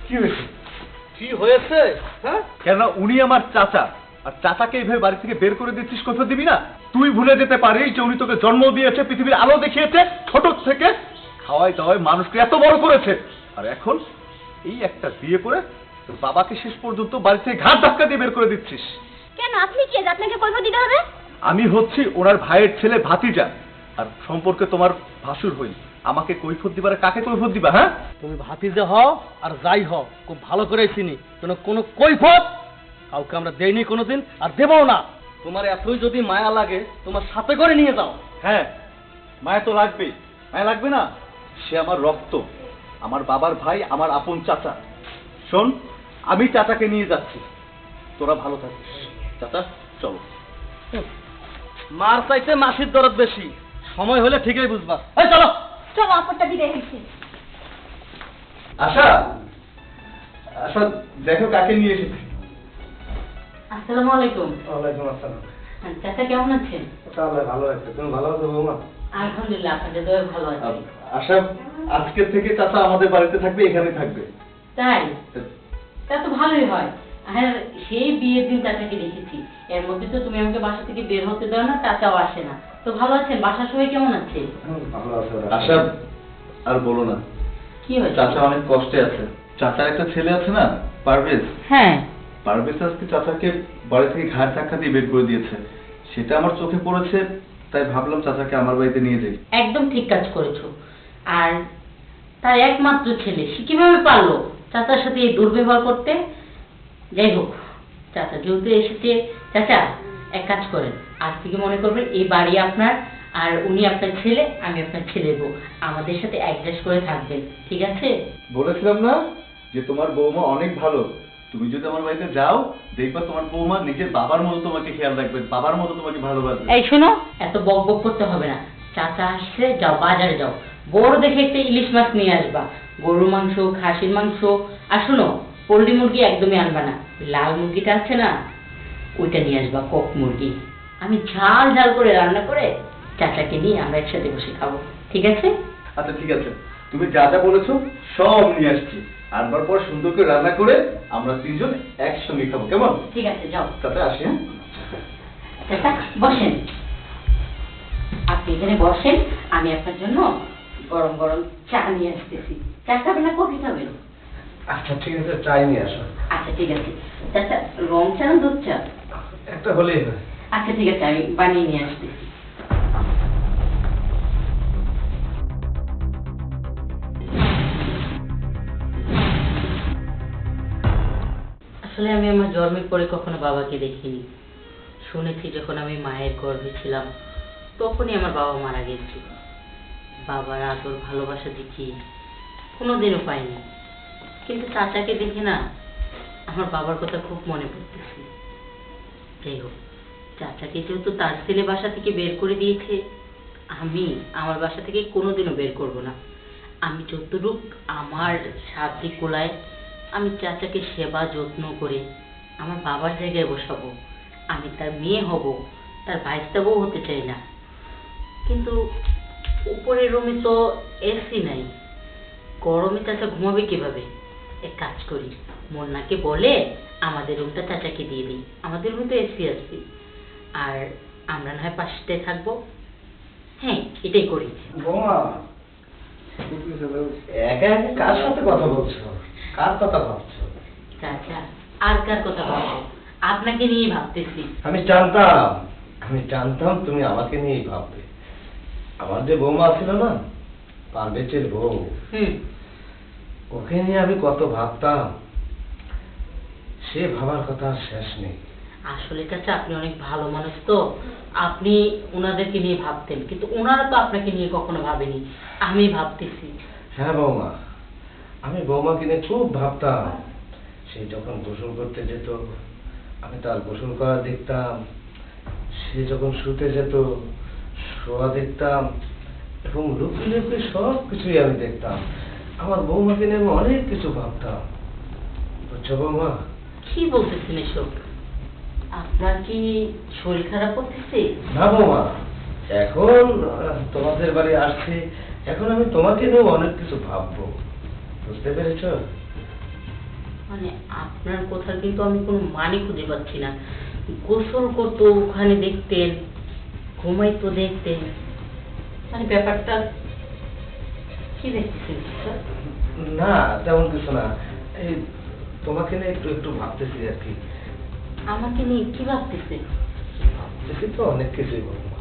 কি হয়েছে? কি হয়েছে? হ্যাঁ, কেন উনি আমার চাচা, আর চাচাকে এইভাবে বাড়ি থেকে বের করে দিচ্ছিস, কথা দিবি না? তুই ভুলে যেতে পারিস যে উনি তোকে জন্ম দিয়েছে, পৃথিবীর আলো দেখিয়েছে, ছোট থেকে খাওয়াই দাওয়াই মানুষকে এত বড় করেছে, আর এখন এই একটা বিয়ে করে তোর বাবাকে শেষ পর্যন্ত বাড়ি থেকে ঘাট ধাক্কা দিয়ে বের করে দিচ্ছিস। কেন, আপনি কে? আপনাকে কৈফিয়ত দিতে হবে? আমি হচ্ছি ওনার ভাইয়ের ছেলে, ভাতিজা, আর সম্পর্কে তোমার ভাসুর হই। আমাকে কৈফিয়ত দিবার, কাকে কৈফিয়ত দিবা? হ্যাঁ, তুমি ভাতিজা হও আর যাই হও, খুব ভালো করে চিনি কোনো কৈফিয়ত কাউকে আমরা দেইনি কোনোদিন, আর দেবও না। তোমার এতই যদি মায়া লাগে তোমার সাথে করে নিয়ে যাও। হ্যাঁ, মায়া তো লাগবেই। মায়া লাগবে না? সে আমার রক্ত, আমার বাবার ভাই, আমার আপন চাচা। শোন, আমি চাচাকে নিয়ে যাচ্ছি, তোরা ভালো থাকিস। চাচা চলো। মার চাইতে মাসির দরদ বেশি, সময় হলে ঠিকই বুঝবা। এই চলো চলো, আপরটা বিদায় হয়েছে। আশা, আশা দেখো কাকে নিয়ে এসেছি। আসসালামু আলাইকুম। ওয়ালাইকুম আসসালাম। চাচা কেমন আছেন? তাহলে ভালো আছে, তুমি ভালো আছো বৌমা? আলহামদুলিল্লাহ, আপনাদের দয়া ভালো আছে। আশা, আজকের থেকে চাচা আমাদের বাড়িতে থাকবে, এখানে থাকবে। তাই? তা তো ভালোই হয়। আর সেই বিয়ের দিন চাচাকে দেখেছি, এর মধ্যে তো তুমি আমাকে বাসা থেকে বের হতে দাও না, চাচাও আসে না। তো ভালো আছেন? বাসার সবাই কেমন আছে? ভালো আছে। আশা, আর বলো না, কি হয়েছে? চাচা অনেক কষ্টে আছে। চাচার একটা ছেলে আছে না, পারভেজ। হ্যাঁ। পারভেজ আজকে চাচাকে বাড়ি থেকে ঘাট ধাক্কা দিয়ে বের করে দিয়েছে, সেটা আমার চোখে পড়েছে, তাই ভাবলাম চাচাকে আমার বাড়িতে নিয়ে যাই। একদম ঠিক কাজ করেছো। আর তার একমাত্র ছেলে, সে কিভাবে পারলো চাচার সাথে এই দুর্ব্যবহার করতে? যাই হোক, চাচা যেহেতু এসেছে, চাচা এক কাজ করেন, আজ থেকে মনে করবেন এই বাড়ি আপনার, আর উনি আপনার ছেলে, আমি আপনার ছেলের বউ। আমাদের সাথে অ্যাডজাস্ট করে থাকবেন, ঠিক আছে? বলেছিলাম না যে তোমার বৌমা অনেক ভালো, তুমি যদি আমার বাড়িতে যাও দেখবা তোমার বৌমা নিজের বাবার মতো তোমাকে খেয়াল রাখবে, বাবার মতো তোমাকে ভালোবাসবে। এই শোনো, এত বক বক করতে হবে না। চাচা আসছে, যাও বাজারে যাও, বড় দেখে একটা ইলিশ মাছ নিয়ে আসবা, গরুর মাংস, খাসির মাংস, আর শোনো পোল্ট্রি মুরগি একদমই আনবা না, লাল মুরগিটা আছে না, ওইটা নিয়ে আসবা, কক মুরগি। আমি ঝাল ঝাল করে রান্না করে চাচাকে নিয়ে আমরা একসাথে বসে খাবো, ঠিক আছে? আচ্ছা ঠিক আছে, তুমি যা যা বলেছো সব নিয়ে আসছি, আনবার পর সুন্দর করে রান্না করে আমরা তিনজন একসঙ্গে খাবো, কেমন? ঠিক আছে, যাও। তাতে আসি। হ্যাঁ, চাচা বসেন, আপনি এখানে বসেন, আমি আপনার জন্য গরম গরম চা নিয়ে আসতেছি। চা খাবেন না কফি খাবেন? আচ্ছা ঠিক আছে, চাই নিয়ে আসো। আচ্ছা ঠিক আছে। চাচা রং চা না দুধ চা? একটা হলেই হয়। আচ্ছা ঠিক আছে, আমি বানিয়ে নিয়ে আসতেছি। আসলে আমি আমার জন্মের পরে কখনো বাবাকে দেখিনি। শুনেছি যখন আমি মায়ের গর্ভে ছিলাম তখনই আমার বাবা মারা গেছে। বাবার আদর ভালোবাসা দেখি কোনোদিনও পাইনি, কিন্তু চাচাকে দেখে না আমার বাবার কথা খুব মনে পড়তেছে। যাই হোক, চাচাকে যেহেতু তার ছেলে বাসা থেকে বের করে দিয়েছে, আমি আমার বাসা থেকে কোনোদিনও বের করব না। আমি যতটুক আমার সাধ্য কোলায় আমি চাচাকে সেবা যত্ন করে আমার বাবার জায়গায় বসাবো। আমি তার মেয়ে হব, তার ভাইস্তা বউ হতে চাই না। কিন্তু উপরের রুমে তো এসি নাই, গরমে চাচা ঘুমাবে কিভাবে? এক কাজ করি, মুন্নাকে বলে আমাদের রুমটা চাচাকে দিয়ে দিই, আমাদের রুমে তো এসি আছে, আর আমরা না হয় পাশে থাকবো। হ্যাঁ, এটাই করি। বৌমা, একা একা কার সাথে কথা বলছো? কার কথা ভাবছো? চাচা আর কার কথা ভাববো, আপনাকে নিয়ে ভাবতেছি। আমি জানতাম তুমি আমাকে নিয়েই ভাববে। আমার যে বৌমা ছিল না, পারভেজের বউ, ওকে নিয়ে আমি কত ভাবতাম, সে ভাবার কথা আর শেষ নেই। আসলে চাচা আপনি অনেক ভালো মানুষ, তো আপনি ওনাদেরকে নিয়ে ভাবতেন, কিন্তু ওনারা তো আপনাকে নিয়ে কখনো ভাবেনি। আমি ভাবতেছি। হ্যাঁ বৌমা, আমি বৌমাকে নিয়ে খুব ভাবতাম। সে যখন গোসল করতে যেত আমি তার গোসল করা দেখতাম, সে যখন শুতে যেত শোয়া দেখতাম, এবং লুকিয়ে লুকিয়ে সব কিছুই আমি দেখতাম। আমার বৌমাকে নিয়ে আমি অনেক কিছু ভাবতাম, বুঝছো বৌমা? কি বলতেছেন এসব? আপনার কি শরীর খারাপ করতেছে? না বৌমা, এখন তোমাদের বাড়ি আসছি, এখন আমি তোমাকে নিয়েও অনেক কিছু ভাববো। বুঝতে পেরেছ? মানে আপনার কথা কিন্তু আমি কোনো মানে খুঁজে পাচ্ছি না। গোসল করতো ওখানে দেখতেন, ঘুমাইতো দেখতেন, মানে ব্যাপারটা কি দেখতেছেন স্যার? না তেমন কিছু না, এই তোমাকে নিয়ে একটু একটু ভাবতেছি আর কি। আমাকে নিয়ে কি ভাবতেছেন? ভাবতেছি তো অনেক কিছুই বৌমা।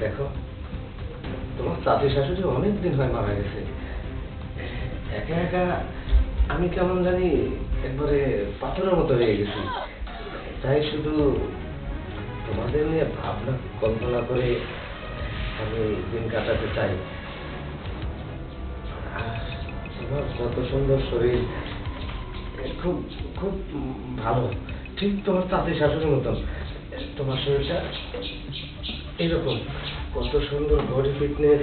দেখো, তোমার চাচি শাশুড়ি অনেক দিন হয় মারা গেছে। একা একা আমি কেমন জানি একবারে পাথরের মতো হয়ে গেছি। তাই শুধু তোমাদের নিয়ে ভাবনা কল্পনা করে আমি দিন কাটাতে চাই। আর তোমার কত সুন্দর শরীর, খুব খুব ভালো, ঠিক তোমার চাচি শাশুড়ির মতন। তোমার শরীরটা এরকম, কত সুন্দর বডি ফিটনেস।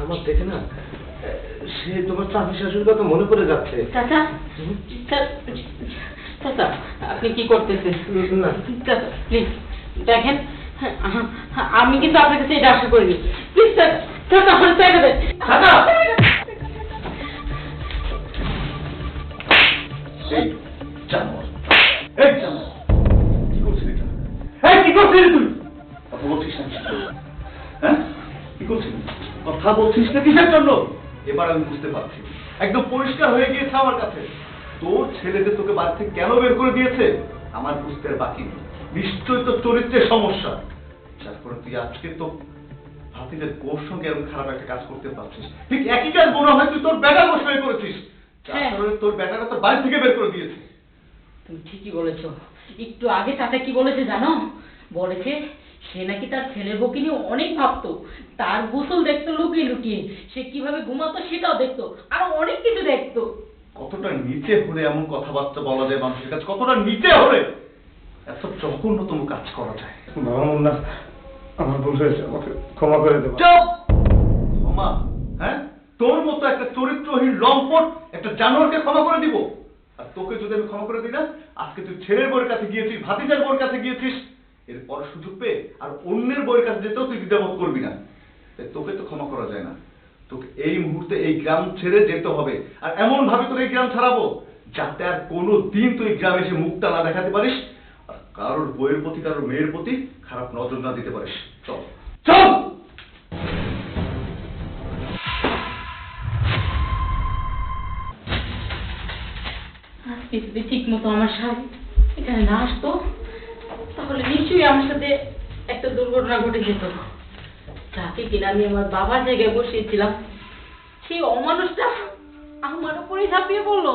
আমার দেখে না সে তোমার চাচি শাশুড়ির কথা মনে পড়ে যাচ্ছে। চাচা, চাচা আপনি কি করতেছেন? না চাচা প্লিজ দেখেন, আমি কিন্তু আপনার কাছে এটা আশা করিনি। প্লিজ চাচা, চাচা আমার চাইটা দেন। চাচা এই জানোয়ার, এই জানোয়ার, কি করছিস এটা? এই কি করছিস তুই? কথা বলছিস না কিসের জন্য? হ্যাঁ, কি করছিস? কথা বলছিস না কিসের জন্য? এবার আমি বুঝতে পারছি, একদম পরিষ্কার হয়ে গিয়েছে আমার কাছে। তোর ছেলে যে তোকে বাড়ি থেকে কেন বের করে দিয়েছে আমার বুঝতে আর বাকি নেই। নিশ্চয়ই তোর চরিত্রের সমস্যা, যার ফলে তুই আজকে তো ভাতিজের কোর সঙ্গে এরকম খারাপ একটা কাজ করতে পারছিস। ঠিক একই কাজ মনে হয় তুই তোর বেটার বসে করেছিস। তোর বেটারা তোর বাড়ি থেকে বের করে দিয়েছে। তুমি ঠিকই বলেছো। একটু আগে চাচা কি বলেছে জানো? বলেছে সে নাকি তার ছেলের বউকে নিয়ে অনেক ভাবতো, তার গোসল দেখতো লুকিয়ে লুকিয়ে, সে কিভাবে ঘুমাতো সেটাও দেখতো, আরো অনেক কিছু দেখতো। কতটা নিচে হলে এমন কথাবার্তা বলা যায় মানুষের কাছে? কতটা নিচে হলে এত জঘন্যতম কাজ করা যায়? বাবা মুন্না, আমার ভুল হয়েছে, আমাকে ক্ষমা করে দেবো। চুপ! ক্ষমা? হ্যাঁ, তোর মতো একটা চরিত্রহীন লম্পট একটা জানোয়ারকে ক্ষমা করে দিব? আর তোকে যদি আমি ক্ষমা করে দিই না, আজকে তুই ছেলের বউয়ের কাছে গিয়েছিস, ভাতিজার বউয়ের কাছে গিয়েছিস, এরপর সুযোগ পেয়ে আর অন্যের বউয়ের কাছে যেতেও তুই দ্বিধাবোধ করবি না। তাই তোকে তো ক্ষমা করা যায় না। তোকে এই মুহূর্তে এই গ্রাম ছেড়ে যেতে হবে, আর এমন ভাবে তোর এই গ্রাম ছাড়াবো যাতে আর কোনো দিন তুই গ্রামে এসে মুখটা না দেখাতে পারিস, আর কারোর বইয়ের প্রতি কারোর মেয়ের প্রতি খারাপ নজর না দিতে পারিস। চল চল। আজকে যদি ঠিক মতো আমার স্বামী এখানে না আসতো তাহলে নিশ্চয়ই আমার সাথে একটা দুর্ঘটনা ঘটে যেত। যাকে কিনা আমি আমার বাবার জায়গায় বসিয়েছিলাম, সেই অমানুষটা আমার উপরেই ঝাঁপিয়ে পড়লো।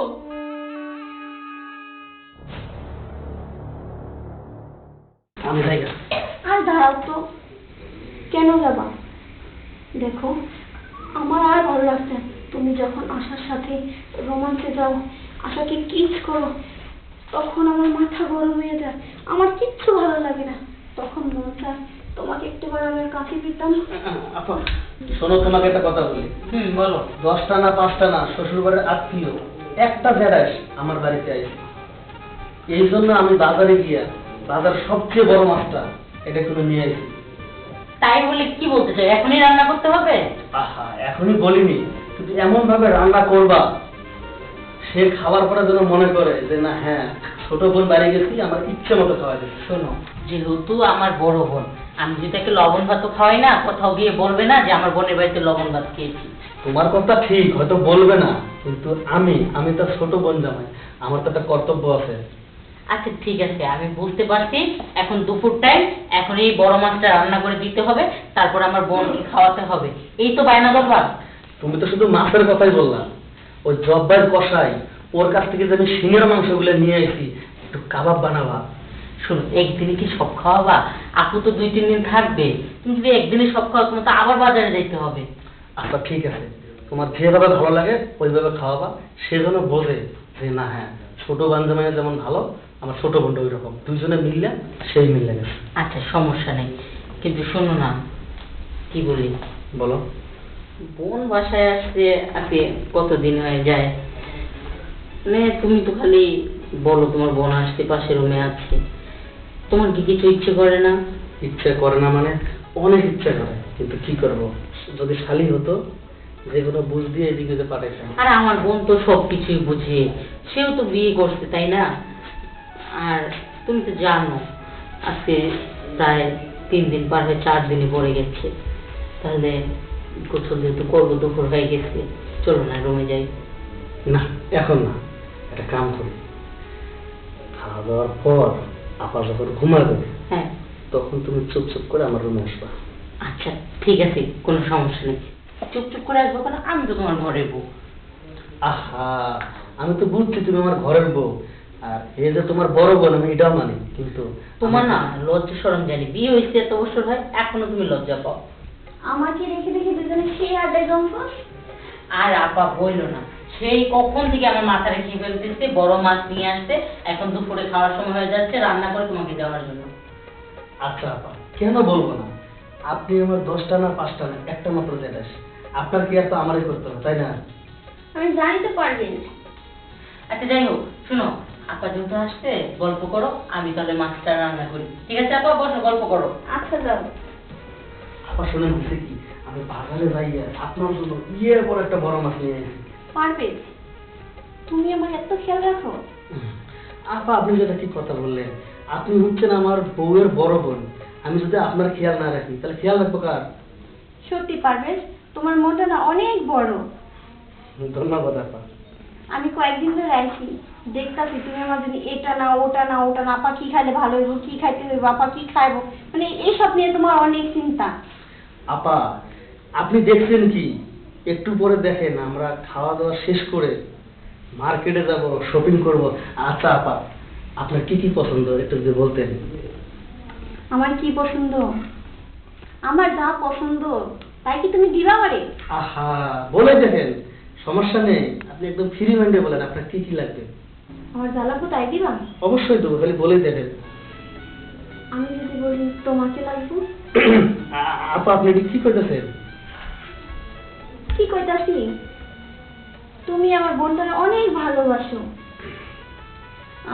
আমি জায়গা আর দাঁড়াও তো, কেন যাবা? দেখো, আমার আর ভালো লাগছে না। তুমি যখন আশার সাথে রোমান্সে যাও, আশাকে কিস করো, তখন আমার মাথা গরম হয়ে যায়, আমার কিচ্ছু ভালো লাগে না। তখন মন চায় তোমাকে একটুবার আমি কাছে দিতাম। আপা শোনো, তোমাকে একটা কথা বলি। বলো। 10টা না 5টা না শ্বশুর বাড়ির আত্মীয় একটা জেরাস আমার বাড়িতে আসে। এই জন্য আমি বাজারে গিয়া বাজার সবচেয়ে বড় মাছটা এটা কোনো নিয়ে আসি। তাই বলে কি বলতে চাই এখনই রান্না করতে হবে? আহা, এখনই বলিনি, কিন্তু এমন ভাবে রান্না করবা সে খাবার পরে যেন মনে করে যে না হ্যাঁ ছোট বোন বাড়ি গেছি, আমার ইচ্ছে মতো খাওয়া যাবে। শোনো, যেহেতু আমার বড় বোন, আমি যদি তাকে লবণ ভাত খাওয়াই না, কোথাও গিয়ে বলবে না যে আমার বোনের বাড়িতে লবণ ভাত খেয়েছি। তোমার কথা ঠিক, হয়তো বলবে না, কিন্তু আমি তার ছোট বোন জামাই, আমার তো একটা কর্তব্য আছে। আচ্ছা ঠিক আছে, আমি বুঝতে পারছি। এখন দুপুর টাইম, এখন এই বড় মাছটা রান্না করে দিতে হবে, তারপর আমার বোনকে খাওয়াতে হবে, এই তো বায়না করবা। তুমি তো শুধু মাছের কথাই বললা, ওই জব্বার কষাই ওর কাছ থেকে যে আমি শিঙের মাংসগুলো নিয়ে আসি, একটু কাবাব বানাবা। শোনো, একদিনে কি সব খাওয়াবা? আপু তো 2-3 দিন থাকবে, তুমি যদি একদিনে সব খাওয়া, তোমার তো আবার বাজারে যেতে হবে। আচ্ছা ঠিক আছে, তোমার যেভাবে ভালো লাগে ওইভাবে খাওয়াবা, সে যেন বোঝে যে না হ্যাঁ ছোট বান্ধবাইয়া যেমন ভালো, আমার ছোট বোনটা ওই রকম, দুইজনে মিললে সেই মিললে গেছে। আচ্ছা সমস্যা নেই, কিন্তু শোনো না, কি বলি বলো। বোন বাসায় আসতে আজকে কতদিন হয়ে যায়, মানে তুমি তো খালি বলো তোমার বোন আসতে পাশে রুমে আছে, তোমার কি কিছু ইচ্ছে করে না? ইচ্ছে করে না মানে অনেক ইচ্ছে করে, কিন্তু কি করব, যদি শালি হতো যেগুলো বুঝ দিয়ে এদিকে পাঠাইছেন। আর আমার বোন তো সবকিছুই বুঝে, সেও তো বিয়ে করছে তাই না? আর তুমি তো জানো আজকে প্রায় 3 দিন পার হয়ে 4 দিনই পড়ে গেছে। তাহলে গোসল যেহেতু করবো, দুপুর হয়ে গেছে, চলো না রুমে যাই। না এখন না, একটা কাম করি, খাওয়া দাওয়ার পর আপা যখন ঘুমাবে হ্যাঁ তখন তুমি চুপ করে আমার রুমে আসবা। আচ্ছা ঠিক আছে, কোনো সমস্যা নেই। চুপ করে আসবো কেন? আমি তো তোমার ঘরের বউ। আহা, আমি তো বুঝছি তুমি আমার ঘরের বউ, আর এই যে তোমার বড় বোন আমি এটাও মানি, কিন্তু তোমার না লজ্জা শরম জানি, বিয়ে হয়েছে এত বছর হয় এখনো তুমি লজ্জা পাও। আমাকে রেখে রেখে দুজনে সেই আড্ডায় জমবো। আর আপা বললো না, সেই কখন থেকে আমার মাথা রেখে ফেলতেছে, বড় মাছ নিয়ে আসতে, এখন দুপুরে খাওয়ার সময় হয়ে যাচ্ছে, রান্না করে তোমাকে দেওয়ার জন্য। আচ্ছা আপা, কেন বলবো না? আপনি আমার 10টা না 5টা না, একটা মাত্র জেলাস, আপনার কি আর তো আমারই করতে হবে, তাই না? আমি জানি তো পারবেন। আচ্ছা যাই হোক, শুনো, আপা যেহেতু আসছে, গল্প করো, আমি তাহলে মাছটা রান্না করি। ঠিক আছে আপা, বসো গল্প করো। আচ্ছা যাও। আপা শুনে হচ্ছে কি, আমি বাজারে যাইয়া আপনার জন্য ইয়ের পর একটা বড় মাছ নিয়ে এসেছি। পারবে? তুমি আমার এত খেয়াল রাখো? আপা আপনি যেটা ঠিক কথা বললেন, আপনি হচ্ছেন আমার বউয়ের বড় বোন, আমি যদি আপনার খেয়াল না রাখি তাহলে খেয়াল রাখবো কার? সত্যি পারবে? তোমার মনটা না অনেক বড়। ধন্যবাদ আপা। আমি কয়েকদিন ধরে আইছি, দেখতাছি তুমি আমার জন্য এটা না ওটা না ওটা না, আপা কি খাইলে ভালো হইব, কি খাইতে হইব, আপা কি খাইবো, মানে এইসব নিয়ে তোমার অনেক চিন্তা। আপা আপনি দেখছেন কি, একটু পরে দেখেন আমরা খাওয়া দাওয়া শেষ করে মার্কেটে যাব, শপিং করব। আচ্ছা আপা, আপনার কি কি পছন্দ একটু যদি বলতেন। আমার কি পছন্দ? আমার যা পছন্দ তাই কি তুমি দিবা পারে? আহা, বলে দেখেন, সমস্যা নেই, আপনি একদম ফ্রি মাইন্ডে বলেন আপনার কি কি লাগবে। আমার যা লাগবে তাই দিবা? অবশ্যই দেবো, খালি বলে দেখেন। আমি যদি বলি তোমাকে লাগবে? আপা আপনি এটি কি করতেছেন? কি কইতাছি, তুমি আমার বোনটাকে অনেক ভালোবাসো,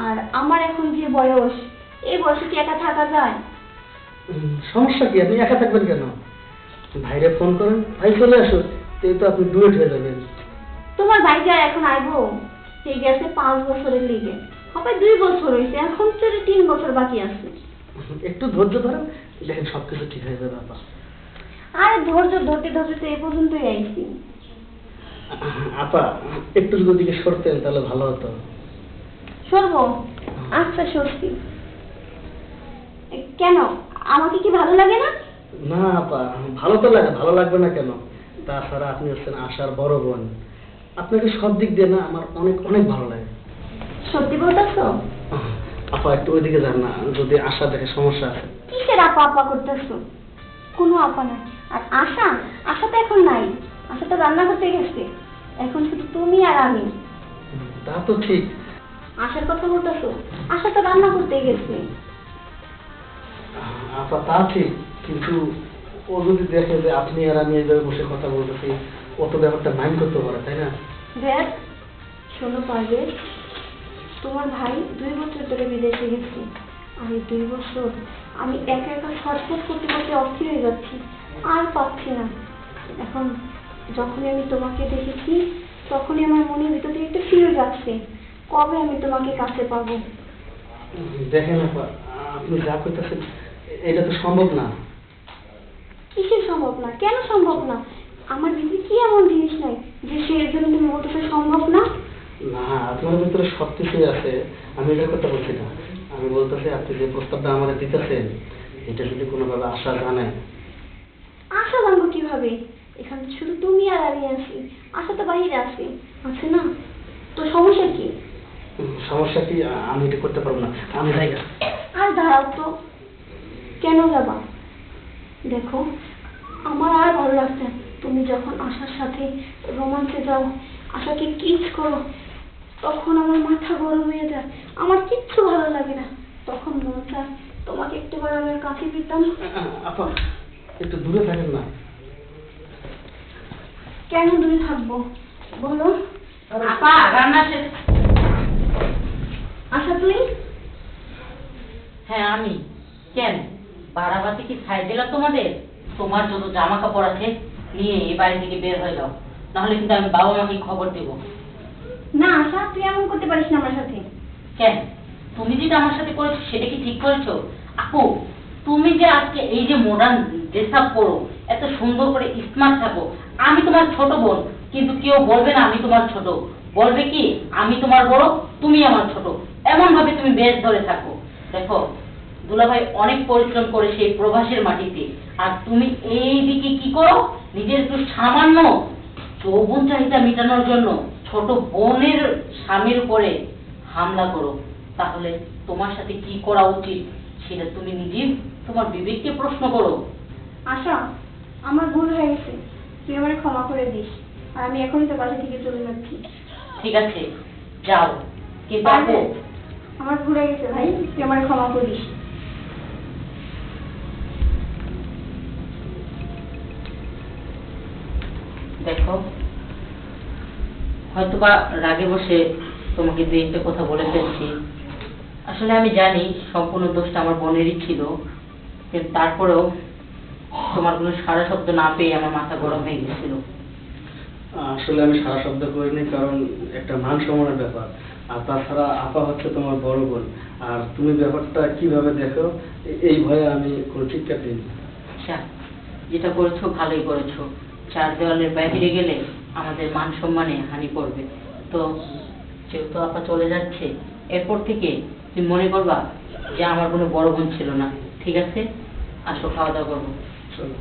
আর আমার এখন যে বয়স, এই বয়সে কি একা থাকা যায়? সমস্যা কি, আপনি একা থাকবেন কেন? ভাইরে ফোন করেন, ভাই চলে আসো, এই তো আপনি ডুয়েট হয়ে যাবেন। তোমার ভাই যা এখন আইবো, সেই গেছে 5 বছরের লিগে, হবে 2 বছর হয়েছে, এখন তো 3 বছর বাকি আছে। একটু ধৈর্য ধরেন, দেখেন সবকিছু ঠিক হয়ে যাবে আপা। আর ধৈর্য ধরতে ধরতে তো এই পর্যন্তই আইছি। আপা একটু যদি ওদিকে সরতেন তাহলে ভালো হতো। সরবো? আচ্ছা সরছি। কেন, আমাকে কি ভালো লাগে না? না আপা, ভালো তো লাগে, ভালো লাগবে না কেন? তাছাড়া আপনি হচ্ছেন আশার বড় বোন, আপনাকে সব দিক দিয়ে না আমার অনেক অনেক ভালো লাগে। সত্যি বলতেছো? আপা একটু ওইদিকে যান না, যদি আশা দেখে সমস্যা আছে। কিসের আপা আপা করতেছো? কোনো আপা নাই। আর আশা, আশা তো এখন নাই, আশা তো রান্না করতে গেছে, এখন শুধু তুমি আর আমি। তা তো ঠিক। আশার কথা বলতেছো? আশা তো রান্না করতে গেছে। আপা তা ঠিক, কিন্তু ও যদি দেখে যে আপনি আর আমি এইভাবে বসে কথা বলতেছি, ও তো ব্যাপারটা মাইন্ড করতে পারে, তাই না? দেখ শোনো পারবে, তোমার ভাই 2 বছর ধরে বিদেশে গেছে, আর এই 2 বছর আমি একা একা ছটফট করতে করতে অস্থির হয়ে যাচ্ছি, আর পাচ্ছি না। এখন যখনই আমি তোমাকে দেখেছি, তখনই আমার মনের ভিতর থেকে একটা ফিরে যাচ্ছে, কবে আমি তোমাকে কাছে পাবো। দেখেন আপা, আপনি যা করতেছেন এটা তো সম্ভব না। কিসের সম্ভব না? কেন সম্ভব না? আমার ভিতরে কি এমন জিনিস নাই যে সে এর জন্য তুমি বলতেছো সম্ভব না? না, আপনার ভিতরে সব কিছুই আছে, আমি এটার কথা বলছি না। আমি বলতেছি আপনি যে প্রস্তাবটা আমাদের দিতেছেন, এটা যদি কোনোভাবে আশা জানায়। আশা জানবো কিভাবে? এখানে শুধু তুমি আর আমি আছি, আশা তো বাহিরে আছে, আছে না? তো সমস্যা কি? সমস্যা কি, আমি এটা করতে পারবো না, আমি যাই না। আর দাঁড়াও তো, কেন যাবা? দেখো, আমার আর ভালো লাগছে না। তুমি যখন আশার সাথে রোমান্সে যাও, আশাকে কিস করো, তখন আমার মাথা গরম হয়ে যায়, আমার কিচ্ছু ভালো লাগে না। তখন মন চায় তোমাকে একটুবার আমার কাছে দিতাম। আপা একটু দূরে থাকেন না। কেন দূরে থাকবো বলো? আপা রান্না শেষ? আশা তুই? হ্যাঁ আমি। কেন, বাড়াবাতি কি খাই দিলাম তোমাদের? তোমার যত জামা কাপড় আছে নিয়ে এই বাড়ি থেকে বের হয়ে যাও। নাহলে কিন্তু আমি বাবা মাকে খবর দেব। না আশা, তুই এমন করতে পারিস না আমার সাথে। কেন? তুমি যেটা আমার সাথে করেছো সেটা কি ঠিক করেছো? আপু, তুমি যে আজকে এই যে মডার্ন ড্রেস আপ করো, এত সুন্দর করে স্মার্ট থাকো, আমি তোমার ছোট বোন, কিন্তু কেউ বলবে না আমি তোমার ছোট, বলবে কি আমি তোমার বড়, তুমি আমার ছোট। এমন ভাবে তুমি বেশ ধরে থাকো। দেখো দুলাভাই অনেক পরিশ্রম করে সেই প্রবাসের মাটিতে, আর তুমি এই দিকে কি করো, নিজের একটু সামান্য যৌবন চাহিদা মেটানোর জন্য ছোট বোনের স্বামীর উপরে হামলা করো। তাহলে তোমার সাথে কি করা উচিত সেটা তুমি নিজে তোমার বিবেককে প্রশ্ন করো। আশা, আমার ভুল হয়ে গেছে, তুই আমারে ক্ষমা করে দিস। আর আমি এখনই তো বাসা থেকে চলে যাচ্ছি। ঠিক আছে, যাও। কিন্তু আপু, আমার ভুল হয়ে গেছে ভাই, তুই আমারে ক্ষমা করিস। দেখো হয়তোবা রাগে বসে তোমাকে দু একটা কথা বলে ফেলছি। আসলে আমি জানি সম্পূর্ণ দোষটা আমার বোনেরই ছিল, কিন্তু তারপরেও তোমার কোনো সারা শব্দ না পেয়ে আমার মাথা গরম হয়ে গেছিল। আসলে আমি সারা শব্দ করিনি, কারণ একটা মান সম্মানের ব্যাপার। আর তাছাড়া আপা হচ্ছে তোমার বড় বোন, আর তুমি ব্যাপারটা কিভাবে দেখো এই ভয়ে আমি কোনো চিৎকার দিইনি। আচ্ছা, যেটা করেছো ভালোই করেছো। চার দেওয়ালের বাইরে গেলে আমাদের মান সম্মানে হানি পড়বে। তো যেহেতু আপা চলে যাচ্ছে, এরপর থেকে তুমি মনে করবা যে আমার কোনো বড় বোন ছিল না। ঠিক আছে, আসো খাওয়া দাওয়া করবো। চলো।